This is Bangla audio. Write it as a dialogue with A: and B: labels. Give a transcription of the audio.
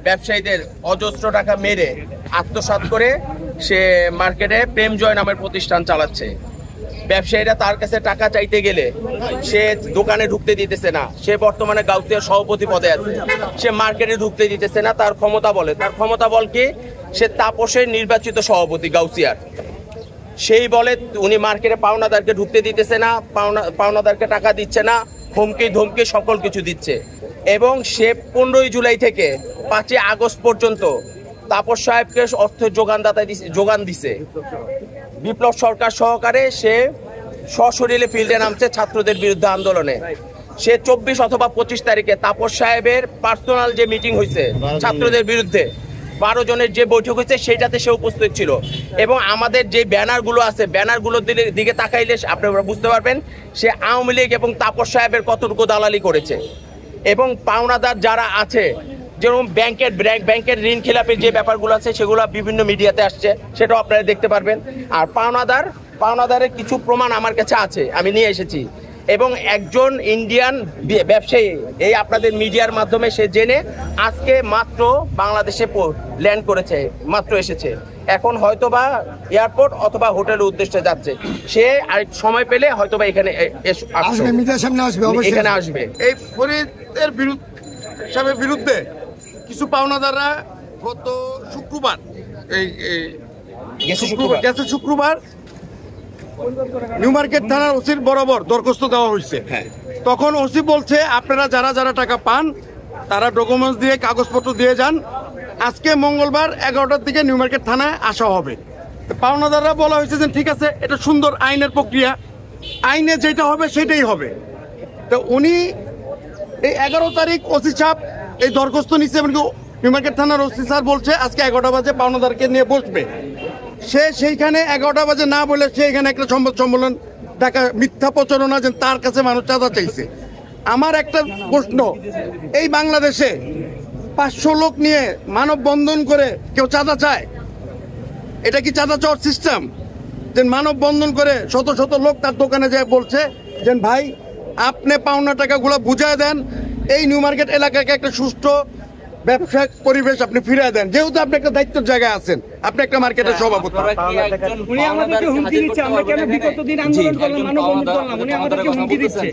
A: ব্যবসায়ীদের অজস্র টাকা মেরে আত্মসাৎ করে সে মার্কেটে প্রেম জয় নামের প্রতিষ্ঠান চালাচ্ছে। ব্যবসায়ীরা তার কাছে টাকা চাইতে গেলে সে দোকানে ঢুকতে দিতেছে না। সে বর্তমানে গাউসিয়ার সভাপতি পদে আছে, সে মার্কেটে ঢুকতে দিতেছে না। তার ক্ষমতা বল কি, সে তাপসের নির্বাচিত সভাপতি গাউসিয়ার। সেই বলে উনি মার্কেটে পাওনাদারকে ঢুকতে দিতেছে না, পাওনাদারকে টাকা দিচ্ছে না, হুমকি ধমকি সকল কিছু দিচ্ছে। এবং সে 15ই জুলাই থেকে 5ই আগস্ট পর্যন্ত তাপস সাহেবকে অর্থ যোগান দিছে। বিপ্লব সরকার সহকারে সে সশরীরে ফিল্ডে নামছে ছাত্রদের বিরুদ্ধে আন্দোলনে। সে 24 অথবা 25 তারিখে তাপস সাহেবের পার্সোনাল যে মিটিং হয়েছে ছাত্রদের বিরুদ্ধে, 12 জনের যে বৈঠক হয়েছে সেটাতে সে উপস্থিত ছিল। এবং আমাদের যে ব্যানারগুলো আছে, ব্যানারগুলোর দিকে তাকাইলে আপনারা বুঝতে পারবেন সে আওয়ামী লীগ এবং তাপস সাহেবের কতটুকু দালালি করেছে। এবং পাওনাদার যারা আছে, যেরকম ব্যাংকের ঋণ খেলাপের যে ব্যাপারগুলো আছে সেগুলো বিভিন্ন মিডিয়াতে আসছে, সেটাও আপনারা দেখতে পারবেন। আর পাওনাদারের কিছু প্রমাণ আমার কাছে আছে, আমি নিয়ে এসেছি। এবং একজন ইন্ডিয়ান ব্যবসায়ী এই আপনাদের মিডিয়ার মাধ্যমে সে জেনে আজকে মাত্র বাংলাদেশে ল্যান্ড করেছে, মাত্র এসেছে। এখন হয়তোবা এয়ারপোর্ট অথবা হোটেলের উদ্দেশ্যে যাচ্ছে। সে আর সময় পেলে হয়তোবা এখানে আসবে।
B: এই ফরিদের বিরুদ্ধে কিছু পাওনাদাররা গত শুক্রবার শুক্রবার নিউ মার্কেট থানার ওসির বরাবর দরখাস্ত দেওয়া হয়েছে। তখন ওসি বলছে আপনারা যারা যারা টাকা পান তারা ডকুমেন্টস দিয়ে কাগজপত্র দিয়ে যান, আজকে মঙ্গলবার 11টার দিকে নিউ মার্কেট থানায় আসা হবে। পাওনাদাররা বলা হয়েছে যে ঠিক আছে, এটা সুন্দর আইনের প্রক্রিয়া, আইনে যেটা হবে সেটাই হবে। তো উনি এই 11 তারিখ ওসি সাহেব এই দরখাস্ত নিচ্ছে, এমনকি নিউ মার্কেট থানার ওসি স্যার বলছে আজকে 11টা বাজে পাওনাদারকে নিয়ে বসবে। সে সেইখানে 11টা বাজে না বলে সে এখানে একটা সংবাদ সম্মেলন দেখা, মিথ্যা প্রচারণা যে তার কাছে মানুষ চাঁদা চাইছে। আমার একটা প্রশ্ন, এই বাংলাদেশে 500 লোক নিয়ে মানববন্ধন করে কেউ চাঁদা চায়? এটা কি চাঁদা চাওয়ার সিস্টেম? যে মানববন্ধন করে শত শত লোক তার দোকানে যায় বলছে যে ভাই আপনি পাওনা টাকাগুলো বুঝায় দেন, এই নিউ মার্কেট এলাকাকে একটা সুষ্ঠু ব্যবসায়িক পরিবেশ আপনি ফিরিয়ে দেন, যেহেতু আপনি একটা দায়িত্বের জায়গায় আছেন, আপনি একটা মার্কেটের সভাপতি।
C: উনি আমাদেরকে হুমকি দিচ্ছে, আমরা কেন বিগত দিন আন্দোলন করলাম, মানববন্ধন করলাম, উনি আমাদেরকে হুমকি দিচ্ছে।